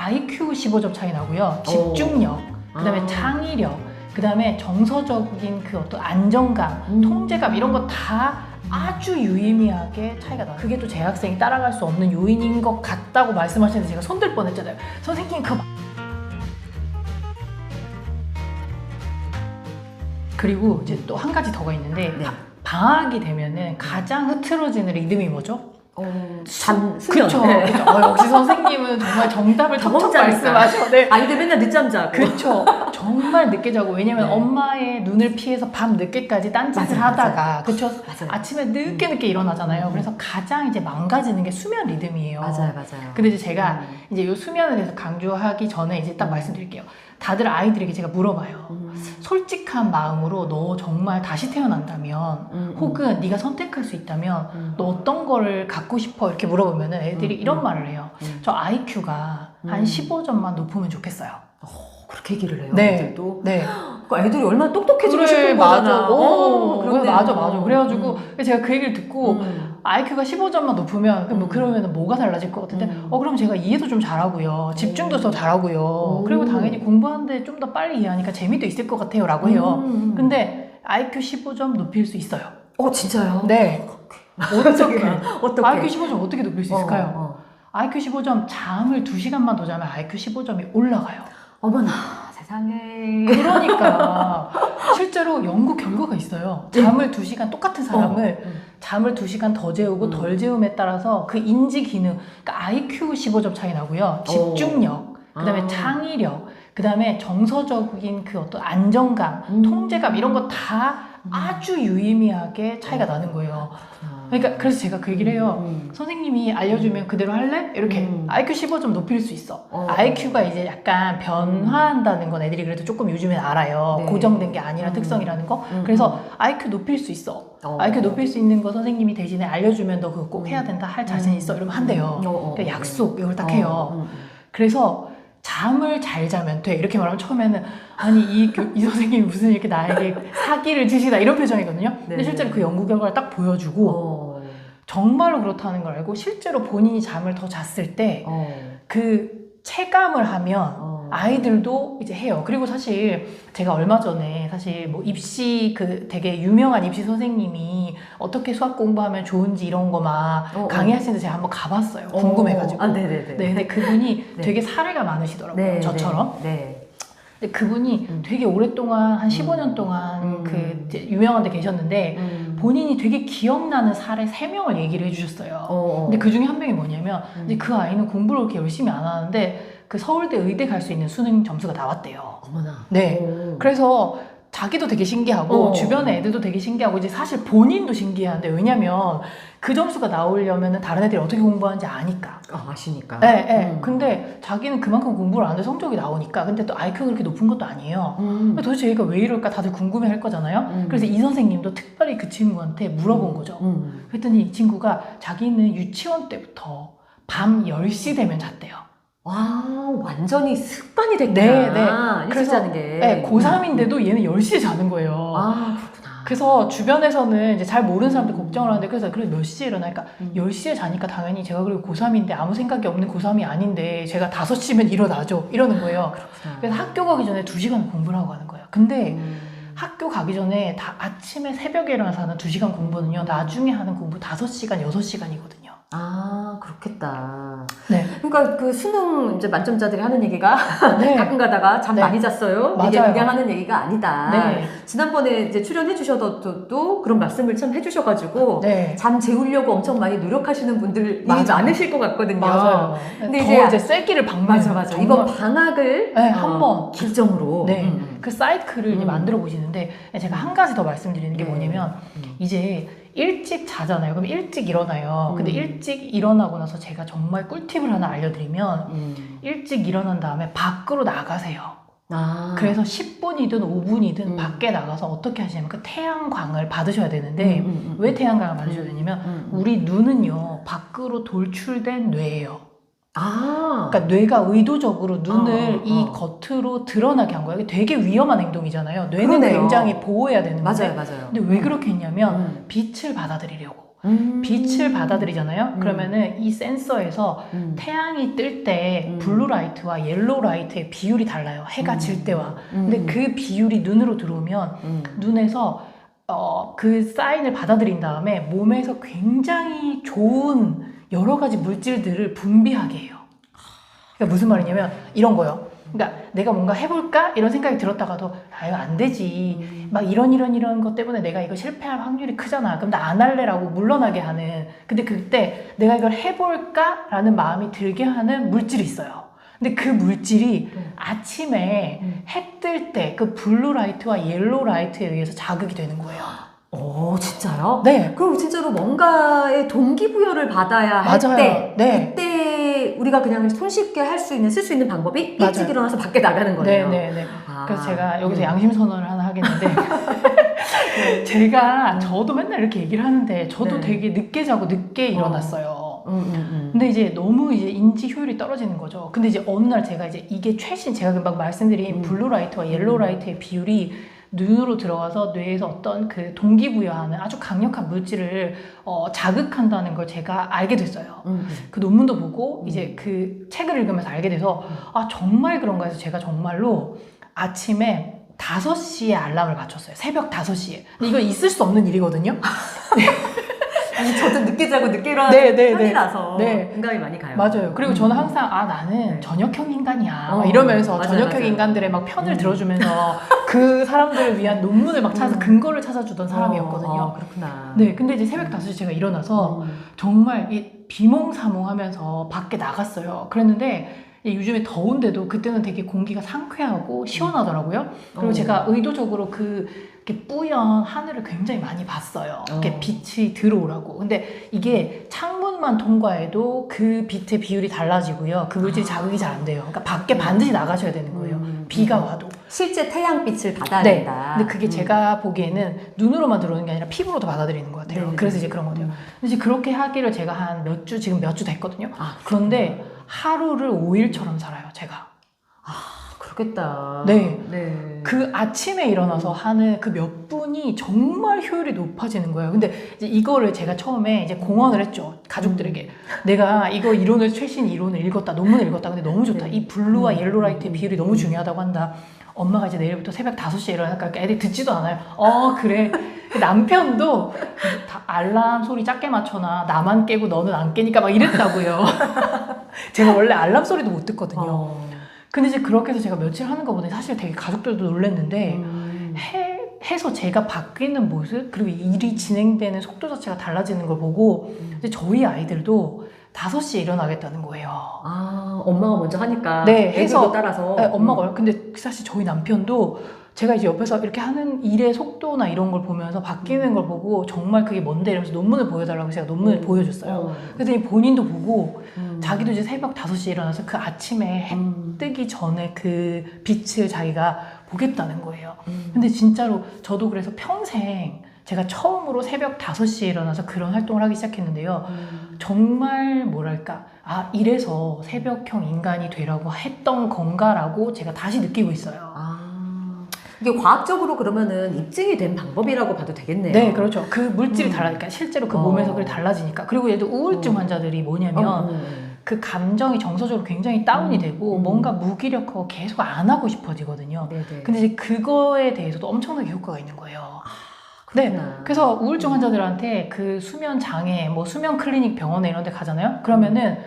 IQ 15점 차이 나고요. 집중력, 그 다음에 창의력, 그 다음에 정서적인 그 어떤 안정감, 통제감 이런 거 다 아주 유의미하게 차이가 나요. 그게 또 제 학생이 따라갈 수 없는 요인인 것 같다고 말씀하시는데 제가 손들 뻔했잖아요. 선생님 그리고 이제 또 한 가지 더가 있는데 네. 방학이 되면은 가장 흐트러지는 리듬이 뭐죠? 수면. 그쵸. 네. 그쵸. 역시 선생님은 정말 정답을 턱턱 경험자니까. 말씀하셔. 네. 아이들 맨날 늦잠 자고. 그쵸. 정말 늦게 자고 왜냐면 네. 엄마의 눈을 피해서 밤 늦게까지 딴짓을 맞아요, 하다가 그쵸. 맞아요. 아침에 늦게 일어나잖아요. 그래서 가장 이제 망가지는 게 수면 리듬이에요. 맞아요. 근데 이제 제가 이제 이 수면에 대해서 강조하기 전에 이제 딱 말씀드릴게요. 다들 아이들에게 제가 물어봐요. 솔직한 마음으로 너 정말 다시 태어난다면 혹은 네가 선택할 수 있다면 너 어떤 거를 갖고 싶어? 이렇게 물어보면 애들이 이런 말을 해요. 저 IQ가 한 15점만 높으면 좋겠어요. 그렇게 얘기를 해요. 네. 애들도. 네. 그 애들이 얼마나 똑똑해지고 그래, 싶은 맞아. 거잖아. 그렇네요. 맞아. 그래가지고 제가 그 얘기를 듣고 IQ가 15점만 높으면 그러면 뭐가 달라질 것 같은데 그럼 제가 이해도 좀 잘하고요. 집중도 더 잘하고요. 그리고 당연히 공부하는데 좀 더 빨리 이해하니까 재미도 있을 것 같아요. 라고 해요. 근데 IQ 15점 높일 수 있어요. 진짜요? 네. 어떻게? IQ 15점 어떻게 높일 수 있을까요? IQ 15점 잠을 2시간만 더 자면 IQ 15점이 올라가요. 어머나 세상에. 그러니까 실제로 연구 결과가 있어요. 잠을 2시간 똑같은 사람을 잠을 2시간 더 재우고 덜 재움에 따라서 그 인지 기능, 그러니까 IQ 15점 차이 나고요. 집중력, 그 다음에 창의력, 그 다음에 정서적인 그 어떤 안정감, 통제감 이런 거 다 아주 유의미하게 차이가 나는 거예요. 그러니까 그래서 제가 그 얘기를 해요. 선생님이 알려주면 그대로 할래? 이렇게 IQ 15점 높일 수 있어. IQ가 이제 약간 변화한다는 건 애들이 그래도 조금 요즘엔 알아요. 네. 고정된 게 아니라 특성이라는 거. 그래서 IQ 높일 수 있어. IQ 높일 수 있는 거 선생님이 대신에 알려주면 너 그거 꼭 해야 된다. 할 자신 있어. 이러면 한대요. 그러니까 약속 이걸 딱 해요. 그래서 잠을 잘 자면 돼. 이렇게 말하면 처음에는 아니 이 선생님이 무슨 이렇게 나에게 사기를 치시나 이런 표정이거든요. 근데 실제로 그 연구 결과를 딱 보여주고 정말로 그렇다는 걸 알고 실제로 본인이 잠을 더 잤을 때 그 체감을 하면 아이들도 이제 해요. 그리고 사실 제가 얼마 전에 사실 뭐 입시 그 되게 유명한 입시 선생님이 어떻게 수학 공부하면 좋은지 이런 거 막 강의하시는데 제가 한번 가봤어요. 궁금해가지고. 네네네. 네, 근데 그분이 네. 되게 사례가 많으시더라고요. 네, 저처럼. 네. 근데 그분이 되게 오랫동안 한 15년 동안 그 이제 유명한 데 계셨는데 본인이 되게 기억나는 사례 3명을 얘기를 해주셨어요. 근데 그 중에 한 명이 뭐냐면 이제 그 아이는 공부를 그렇게 열심히 안 하는데 그 서울대 의대 갈 수 있는 수능 점수가 나왔대요. 어머나. 네. 그래서 자기도 되게 신기하고 주변의 애들도 되게 신기하고 이제 사실 본인도 신기한데 왜냐면 그 점수가 나오려면 다른 애들이 어떻게 공부하는지 아니까. 아시니까. 네. 근데 자기는 그만큼 공부를 안 해서 성적이 나오니까. 근데 또 IQ가 그렇게 높은 것도 아니에요. 도대체 얘가 왜 이럴까 다들 궁금해 할 거잖아요. 그래서 이 선생님도 특별히 그 친구한테 물어본 거죠. 그랬더니 이 친구가 자기는 유치원 때부터 밤 10시 되면 잤대요. 와, 완전히 습관이 됐구나. 네. 일찍 자는 게. 네, 고3인데도 얘는 10시에 자는 거예요. 그렇구나. 그래서 주변에서는 이제 잘 모르는 사람들 걱정을 하는데 그래서 그래 몇 시에 일어나니까 10시에 자니까 당연히 제가 그리고 고3인데 아무 생각이 없는 고3이 아닌데 제가 5시면 일어나죠. 이러는 거예요. 그렇구나. 그래서 학교 가기 전에 2시간 공부를 하고 가는 거예요. 근데 학교 가기 전에 다 아침에 새벽에 일어나서 하는 2시간 공부는요. 나중에 하는 공부 5시간, 6시간이거든요. 그렇겠다. 네. 그러니까 그 수능 이제 만점자들이 하는 얘기가 네. 가끔 가다가 잠 네. 많이 잤어요. 이게 맞아요. 그냥 하는 얘기가 아니다. 네. 지난번에 이제 출연해 주셔도 그런 말씀을 참 해주셔가지고 네. 잠 재우려고 엄청 많이 노력하시는 분들이 많으실 것 같거든요. 맞아요. 근데 더 이제 쐐기를 박는. 맞아. 정말. 이번 방학을 네, 한번 기점으로. 네. 그 사이클을 이제 만들어 보시는데 제가 한 가지 더 말씀드리는 게 뭐냐면 이제 일찍 자잖아요. 그럼 일찍 일어나요. 근데 일찍 일어나고 나서 제가 정말 꿀팁을 하나 알려드리면 일찍 일어난 다음에 밖으로 나가세요. 그래서 10분이든 5분이든 밖에 나가서 어떻게 하시냐면 그 태양광을 받으셔야 되는데 왜 태양광을 받으셔야 되냐면 우리 눈은요 밖으로 돌출된 뇌예요. 그러니까 뇌가 의도적으로 눈을 이 겉으로 드러나게 한 거예요. 이게 되게 위험한 행동이잖아요. 뇌는 그러네요. 굉장히 보호해야 되는 건데 맞아요. 근데 왜 그렇게 했냐면 빛을 받아들이려고. 빛을 받아들이잖아요. 그러면은 이 센서에서 태양이 뜰 때 블루라이트와 옐로우라이트의 비율이 달라요. 해가 질 때와. 근데 그 비율이 눈으로 들어오면 눈에서 그 사인을 받아들인 다음에 몸에서 굉장히 좋은 여러 가지 물질들을 분비하게 해요. 그러니까 무슨 말이냐면 이런 거요. 그러니까 내가 뭔가 해볼까? 이런 생각이 들었다가도 이거 안 되지. 막 이런 것 때문에 내가 이거 실패할 확률이 크잖아. 그럼 나 안 할래라고 물러나게 하는. 근데 그때 내가 이걸 해볼까? 라는 마음이 들게 하는 물질이 있어요. 근데 그 물질이 아침에 해 뜰 때 그 블루라이트와 옐로우라이트에 의해서 자극이 되는 거예요. 오, 진짜요? 네. 그럼 진짜로 뭔가의 동기부여를 받아야 할 맞아요. 때, 네. 그때 우리가 그냥 손쉽게 쓸 수 있는 방법이 맞아요. 일찍 일어나서 밖에 나가는 거예요. 네네네. 아, 그래서 제가 여기서 양심 선언을 하나 하겠는데 제가 저도 맨날 이렇게 얘기를 하는데 저도 네. 되게 늦게 자고 늦게 일어났어요. 음. 근데 이제 너무 이제 인지 효율이 떨어지는 거죠. 근데 이제 어느 날 제가 이제 이게 최신 제가 금방 말씀드린 블루라이트와 옐로우라이트의 비율이 눈으로 들어가서 뇌에서 어떤 그 동기부여하는 아주 강력한 물질을 자극한다는 걸 제가 알게 됐어요. 그 논문도 보고 이제 그 책을 읽으면서 알게 돼서 아 정말 그런가 해서 제가 정말로 아침에 5시에 알람을 맞췄어요. 새벽 5시에. 근데 이거 있을 수 없는 일이거든요. 아니, 저도 늦게 자고 늦게 일어나는 편이라서 공감이 많이 가요. 맞아요. 그리고 저는 항상 나는 저녁형 인간이야 막 이러면서 맞아요, 저녁형 맞아요. 인간들의 막 편을 들어주면서 그 사람들을 위한 논문을 막 찾아서 근거를 찾아주던 사람이었거든요. 그렇구나. 네, 근데 이제 새벽 5시 제가 일어나서 정말 비몽사몽하면서 밖에 나갔어요. 그랬는데 요즘에 더운데도 그때는 되게 공기가 상쾌하고 시원하더라고요. 그리고 제가 의도적으로 이렇게 뿌연 하늘을 굉장히 많이 봤어요. 이렇게 빛이 들어오라고. 근데 이게 창문만 통과해도 그 빛의 비율이 달라지고요. 그 물질이 자극이 잘 안 돼요. 그러니까 밖에 반드시 나가셔야 되는 거예요. 비가 와도. 실제 태양빛을 받아야 네. 된다. 근데 그게 제가 보기에는 눈으로만 들어오는 게 아니라 피부로도 받아들이는 것 같아요. 네. 그래서 이제 그런 거죠. 근데 이제 그렇게 하기를 제가 한 지금 몇 주 됐거든요. 그런데 하루를 5일처럼 살아요, 제가. 그렇겠다. 네. 네. 그 아침에 일어나서 하는 그 몇 분이 정말 효율이 높아지는 거예요. 근데 이제 이거를 제가 처음에 이제 공언을 했죠. 가족들에게. 내가 이거 최신 이론을 읽었다. 논문을 읽었다. 근데 너무 좋다. 이 블루와 옐로라이트의 비율이 너무 중요하다고 한다. 엄마가 이제 내일부터 새벽 5시에 일어날까? 애들이 듣지도 않아요. 그래. 남편도 알람 소리 작게 맞춰놔. 나만 깨고 너는 안 깨니까 막 이랬다고요. 제가 원래 알람 소리도 못 듣거든요. 근데 이제 그렇게 해서 제가 며칠 하는 거 보니 사실 되게 가족들도 놀랐는데 해서 제가 바뀌는 모습 그리고 일이 진행되는 속도 자체가 달라지는 걸 보고 이제 저희 아이들도 5시에 일어나겠다는 거예요. 엄마가 먼저 하니까 네, 해서 따라서 엄마가 근데 사실 저희 남편도 제가 이제 옆에서 이렇게 하는 일의 속도나 이런 걸 보면서 바뀌는 걸 보고 정말 그게 뭔데 이러면서 논문을 보여달라고 제가 논문을 보여줬어요. 그랬더니 본인도 보고 자기도 이제 새벽 5시에 일어나서 그 아침에 해 뜨기 전에 그 빛을 자기가 보겠다는 거예요. 근데 진짜로 저도 그래서 평생 제가 처음으로 새벽 5시에 일어나서 그런 활동을 하기 시작했는데요. 정말 뭐랄까 이래서 새벽형 인간이 되라고 했던 건가라고 제가 다시 느끼고 있어요. 이게 과학적으로 그러면은 입증이 된 방법이라고 봐도 되겠네요. 네, 그렇죠. 그 물질이 달라니까 실제로 그 몸에서 그게 달라지니까. 그리고 얘도 우울증 환자들이 뭐냐면 그 감정이 정서적으로 굉장히 다운이 되고 뭔가 무기력하고 계속 안 하고 싶어지거든요. 네네. 근데 이제 그거에 대해서도 엄청나게 효과가 있는 거예요. 네, 그래서 우울증 환자들한테 그 수면 장애, 뭐 수면 클리닉 병원에 이런 데 가잖아요. 그러면은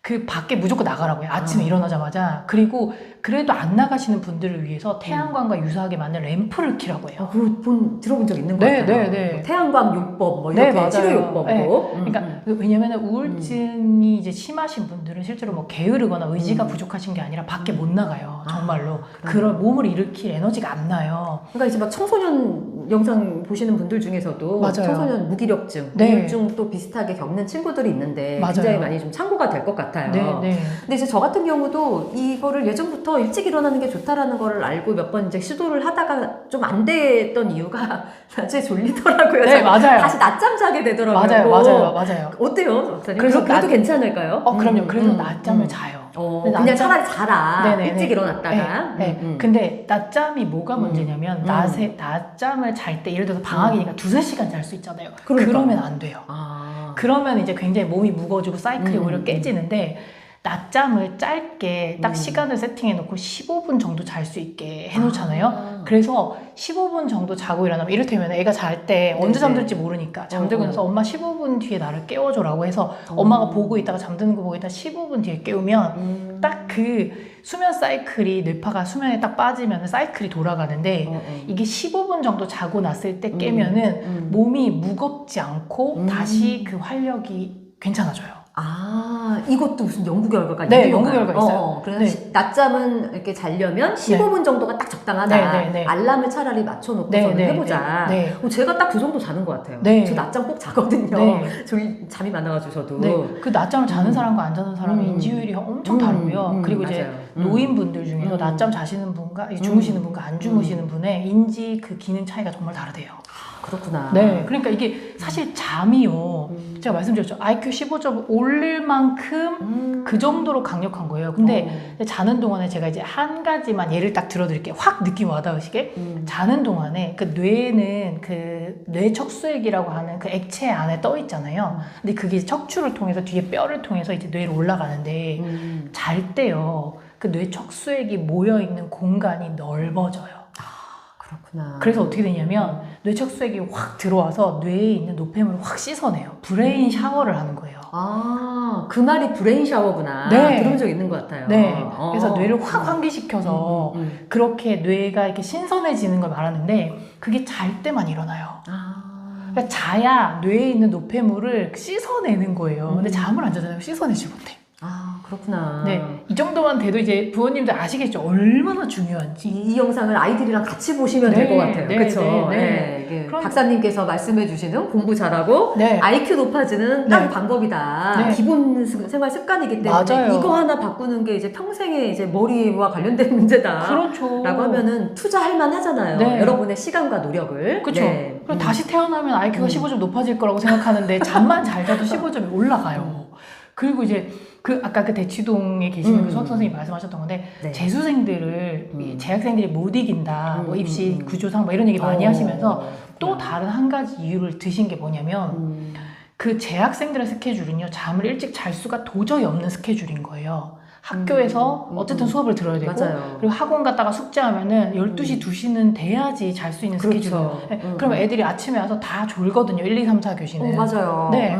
그 밖에 무조건 나가라고요. 아침에 일어나자마자. 그리고 그래도 안 나가시는 분들을 위해서 태양광과 유사하게 만든 램프를 켜라고 해요. 그거 들어본 적 있는 것 같아요. 네. 태양광 요법, 뭐 이렇게 치료 요법으로. 그러니까 왜냐면은 우울증이 이제 심하신 분들은 실제로 뭐 게으르거나 의지가 부족하신 게 아니라 밖에 못 나가요. 정말로. 그런 몸을 일으킬 에너지가 안 나요. 그러니까 이제 막 청소년 영상 보시는 분들 중에서도 맞아요. 청소년 무기력증, 우울증도 비슷하게 겪는 친구들이 있는데 굉장히 많이 좀 참고가 될 것 같아요. 네. 근데 이제 저 같은 경우도 이거를 예전부터 일찍 일어나는 게 좋다라는 거를 알고 몇 번 이제 시도를 하다가 좀 안 됐던 이유가 나중에 졸리더라고요. 네, 맞아요. 다시 낮잠 자게 되더라고요. 맞아요. 어때요? 그래서 그래도 괜찮을까요? 그럼요. 그래서 낮잠을 자요. 그냥 낮잠- 차라리 자라. 네네네. 일찍 일어났다가. 근데 낮잠이 뭐가 문제냐면 낮잠을 잘 때 예를 들어서 방학이니까 2-3시간 잘 수 있잖아요. 그러니까. 그러면 안 돼요. 그러면 이제 굉장히 몸이 무거워지고 사이클이 오히려 깨지는데 낮잠을 짧게 딱 시간을 세팅해 놓고 15분 정도 잘 수 있게 해 놓잖아요. 그래서 15분 정도 자고 일어나면 이를테면 애가 잘 때 언제 잠들지 모르니까 잠들고 나서 엄마 15분 뒤에 나를 깨워줘라고 해서 엄마가 보고 있다가 잠드는 거 보고 있다가 15분 뒤에 깨우면 딱 그 수면 사이클이 뇌파가 수면에 딱 빠지면 사이클이 돌아가는데 이게 15분 정도 자고 났을 때 깨면은 몸이 무겁지 않고 다시 그 활력이 괜찮아져요. 이것도 무슨 연구 결과가 네, 있는 연구 건가요? 결과가 있어요. 그래서 네. 낮잠은 이렇게 자려면 15분 정도가 딱 적당하다. 네. 알람을 차라리 맞춰놓고서는 해보자. 네. 제가 딱 그 정도 자는 것 같아요. 네. 저 낮잠 꼭 자거든요. 네. 저희 잠이 많아가지고 저도. 네. 그 낮잠을 자는 사람과 안 자는 사람의 인지율이 엄청 다르고요. 그리고 이제 맞아요. 노인분들 중에서 낮잠 자시는 분과 주무시는 분과 안 주무시는 분의 인지 그 기능 차이가 정말 다르대요. 그렇구나. 네, 그러니까 이게 사실 잠이요. 제가 말씀드렸죠. IQ 15점 올릴 만큼 그 정도로 강력한 거예요. 근데 자는 동안에 제가 이제 한 가지만 예를 딱 들어드릴게요. 확 느낌 와닿으시게. 자는 동안에 그 뇌는 그 뇌척수액이라고 하는 그 액체 안에 떠 있잖아요. 근데 그게 척추를 통해서 뒤에 뼈를 통해서 이제 뇌로 올라가는데 잘 때요. 그 뇌척수액이 모여 있는 공간이 넓어져요. 그렇구나. 그래서 어떻게 되냐면 뇌척수액이 확 들어와서 뇌에 있는 노폐물을 확 씻어내요. 브레인 샤워를 하는 거예요. 그 말이 브레인 샤워구나. 네. 들은 적 있는 것 같아요. 네. 그래서 뇌를 확 환기시켜서 그렇게 뇌가 이렇게 신선해지는 걸 말하는데 그게 잘 때만 일어나요. 그러니까 자야 뇌에 있는 노폐물을 씻어내는 거예요. 근데 잠을 안 자잖아요. 씻어내지 못해. 그렇구나. 네, 이 정도만 돼도 이제 부모님들 아시겠죠? 얼마나 중요한지. 이 영상을 아이들이랑 같이 보시면 될 것 같아요. 그렇죠? 그럼, 박사님께서 말씀해주시는 공부 잘하고 IQ 높아지는 딱 방법이다. 기본 생활 습관이기 때문에 맞아요. 이거 하나 바꾸는 게 이제 평생의 이제 머리와 관련된 문제다. 그렇죠. 라고 하면은 투자할 만하잖아요. 여러분의 시간과 노력을. 그렇죠. 그리고 다시 태어나면 IQ가 15점 높아질 거라고 생각하는데 잠만 잘 자도 15점이 올라가요. 그리고 이제 아까 그 대치동에 계시는 그 수학 선생님이 말씀하셨던 건데 재수생들을 재학생들이 못 이긴다 뭐 입시 구조상 뭐 이런 얘기 많이 하시면서 또 다른 한 가지 이유를 드신 게 뭐냐면 그 재학생들의 스케줄은요 잠을 일찍 잘 수가 도저히 없는 스케줄인 거예요. 학교에서 어쨌든 수업을 들어야 되고 그리고 학원 갔다가 숙제하면은 12시 2시는 돼야지 잘 수 있는 스케줄이에요. 그러면 애들이 아침에 와서 다 졸거든요. 1, 2, 3, 4 교시는. 맞아요. 네.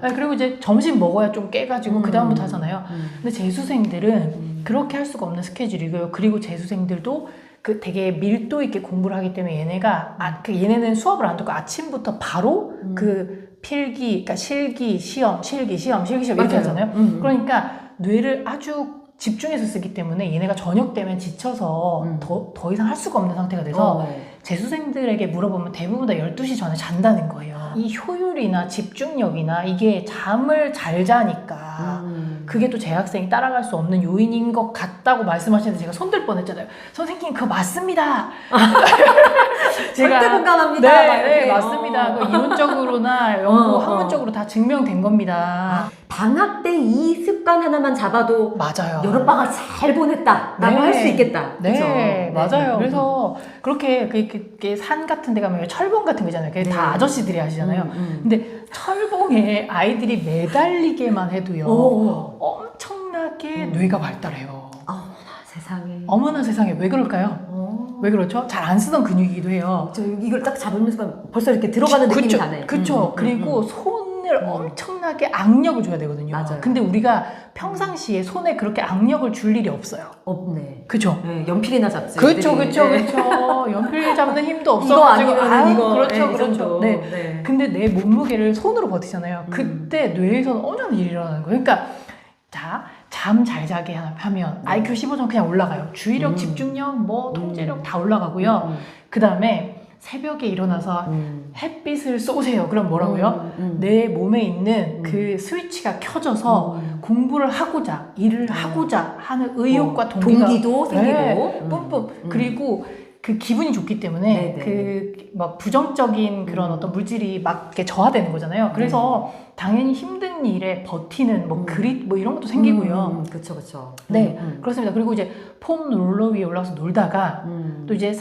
그리고 이제 점심 먹어야 좀 깨가지고 그 다음부터 하잖아요. 근데 재수생들은 그렇게 할 수가 없는 스케줄이고요. 그리고 재수생들도 그 되게 밀도 있게 공부를 하기 때문에 얘네가 얘네는 수업을 안 듣고 아침부터 바로 그 필기, 그러니까 실기, 시험 이렇게 하잖아요. 그러니까 뇌를 아주 집중해서 쓰기 때문에 얘네가 저녁 되면 지쳐서 더 이상 할 수가 없는 상태가 돼서 재수생들에게 물어보면 대부분 다 12시 전에 잔다는 거예요. 이 효율이나 집중력이나 이게 잠을 잘 자니까 그게 또 재학생이 따라갈 수 없는 요인인 것 같다고 말씀하시는데 제가 손들 뻔했잖아요. 선생님 그거 맞습니다. 절대 공감합니다. 네, 맞습니다. 이론적으로나 연구 학문적으로 다 증명된 겁니다. 방학 때 이 습관 하나만 잡아도 맞아요. 여름방학 잘 보냈다라고 할 수 있겠다. 네, 맞아요. 그래서 그렇게 산 같은 데 가면 철봉 같은 거 있잖아요. 그게 다 아저씨들이 하시잖아요. 근데 철봉에 아이들이 매달리게만 해도요. 엄청나게 뇌가 발달해요. 세상에. 어머나 세상에 왜 그럴까요? 왜 그렇죠? 잘 안 쓰던 근육이기도 해요. 이걸 딱 잡는 순간 벌써 이렇게 들어가는 느낌이 나네. 그렇죠. 그리고 손을 엄청나게 악력을 줘야 되거든요. 맞아요. 근데 우리가 평상시에 손에 그렇게 악력을 줄 일이 없어요. 없네. 그죠? 네, 연필이나 잡지. 그렇죠. 연필 잡는 힘도 없어. 이거 아니면 이거. 그렇죠. 네. 근데 내 몸무게를 손으로 버티잖아요. 그때 뇌에서는 엄청난 일이 일어나는 거예요. 그러니까 잠 잘 자게 하면 IQ 15점 그냥 올라가요. 주의력, 집중력, 통제력 다 올라가고요. 그 다음에 새벽에 일어나서 햇빛을 쏘세요. 그럼 뭐라고요? 내 몸에 있는 그 스위치가 켜져서 공부를 하고자, 일을 하고자 하는 의욕과 동기도 생기고 뿜뿜. 그리고 그 기분이 좋기 때문에 그 막 부정적인 그런 어떤 물질이 막 이렇게 저하되는 거잖아요. 그래서 당연히 힘든 일에 버티는 뭐 그릿 뭐 이런 것도 생기고요. 그쵸, 그쵸. 네, 그렇습니다. 그리고 이제 폼 롤러 위에 올라가서 놀다가 또 이제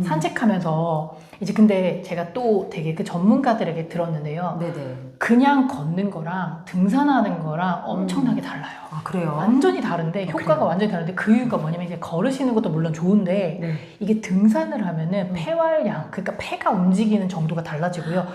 산책하면서 이제 근데 제가 또 되게 그 전문가들에게 들었는데요. 네네. 그냥 걷는 거랑 등산하는 거랑 엄청나게 달라요. 아, 그래요? 완전히 다른데 효과가 그래요? 완전히 다른데 그 이유가 뭐냐면 이제 걸으시는 것도 물론 좋은데 네. 이게 등산을 하면은 폐활량 그러니까 폐가 움직이는 정도가 달라지고요.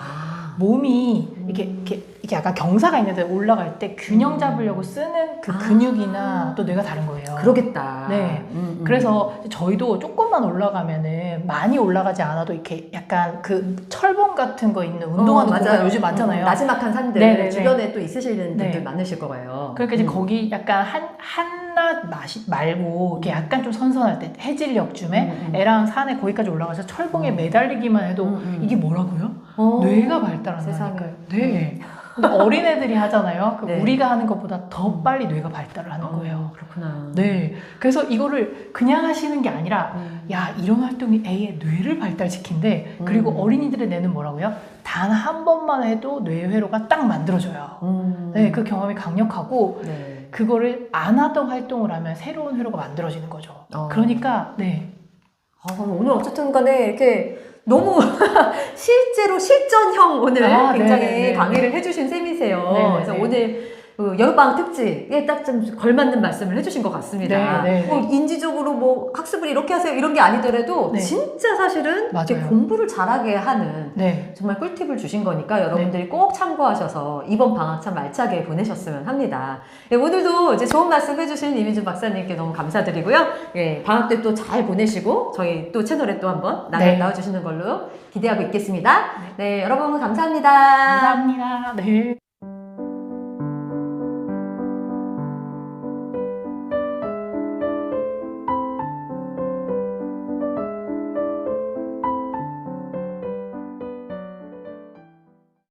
몸이 이렇게 약간 경사가 있는데 올라갈 때 균형 잡으려고 쓰는 그 근육이나 또 뇌가 다른 거예요. 그러겠다. 네. 그래서 저희도 조금만 올라가면은 많이 올라가지 않아도 이렇게 약간 그 철봉 같은 거 있는 운동하는 곳가 요즘 많잖아요. 나지막한 산들 네네네. 주변에 또 있으시는 분들 네. 많으실 거예요. 그러니까 이제 거기 약간 한낮 말고 이렇게 약간 좀 선선할 때 해질녘쯤에 애랑 산에 거기까지 올라가서 철봉에 매달리기만 해도 이게 뭐라고요? 뇌가 발달한다니까요. 네. 근데 어린애들이 하잖아요. 네. 우리가 하는 것보다 더 빨리 뇌가 발달을 하는 거예요. 그렇구나. 네. 그래서 이거를 그냥 하시는 게 아니라 야, 이런 활동이 애의 뇌를 발달시킨대. 그리고 어린이들의 뇌는 뭐라고요? 단 한 번만 해도 뇌회로가 딱 만들어져요. 네, 그 경험이 강력하고 네. 그거를 안 하던 활동을 하면 새로운 회로가 만들어지는 거죠. 그러니까 네. 오늘 어쨌든 간에 이렇게 너무 실제로 실전형 오늘 굉장히 네네네. 강의를 해주신 셈이세요. 네네네. 그래서 오늘 그 여름방학 특집에 딱 좀 걸맞는 말씀을 해주신 것 같습니다. 네네네. 뭐 인지적으로 뭐 학습을 이렇게 하세요 이런 게 아니더라도 네. 진짜 사실은 이렇게 맞아요. 공부를 잘하게 하는 네. 정말 꿀팁을 주신 거니까 여러분들이 꼭 참고하셔서 이번 방학 참 알차게 보내셨으면 합니다. 예, 오늘도 이제 좋은 말씀 해주신 이민준 박사님께 너무 감사드리고요. 예, 방학 때 또 잘 보내시고 저희 또 채널에 또 한번 나와주시는 걸로 기대하고 있겠습니다. 네, 여러분 감사합니다. 감사합니다. 네.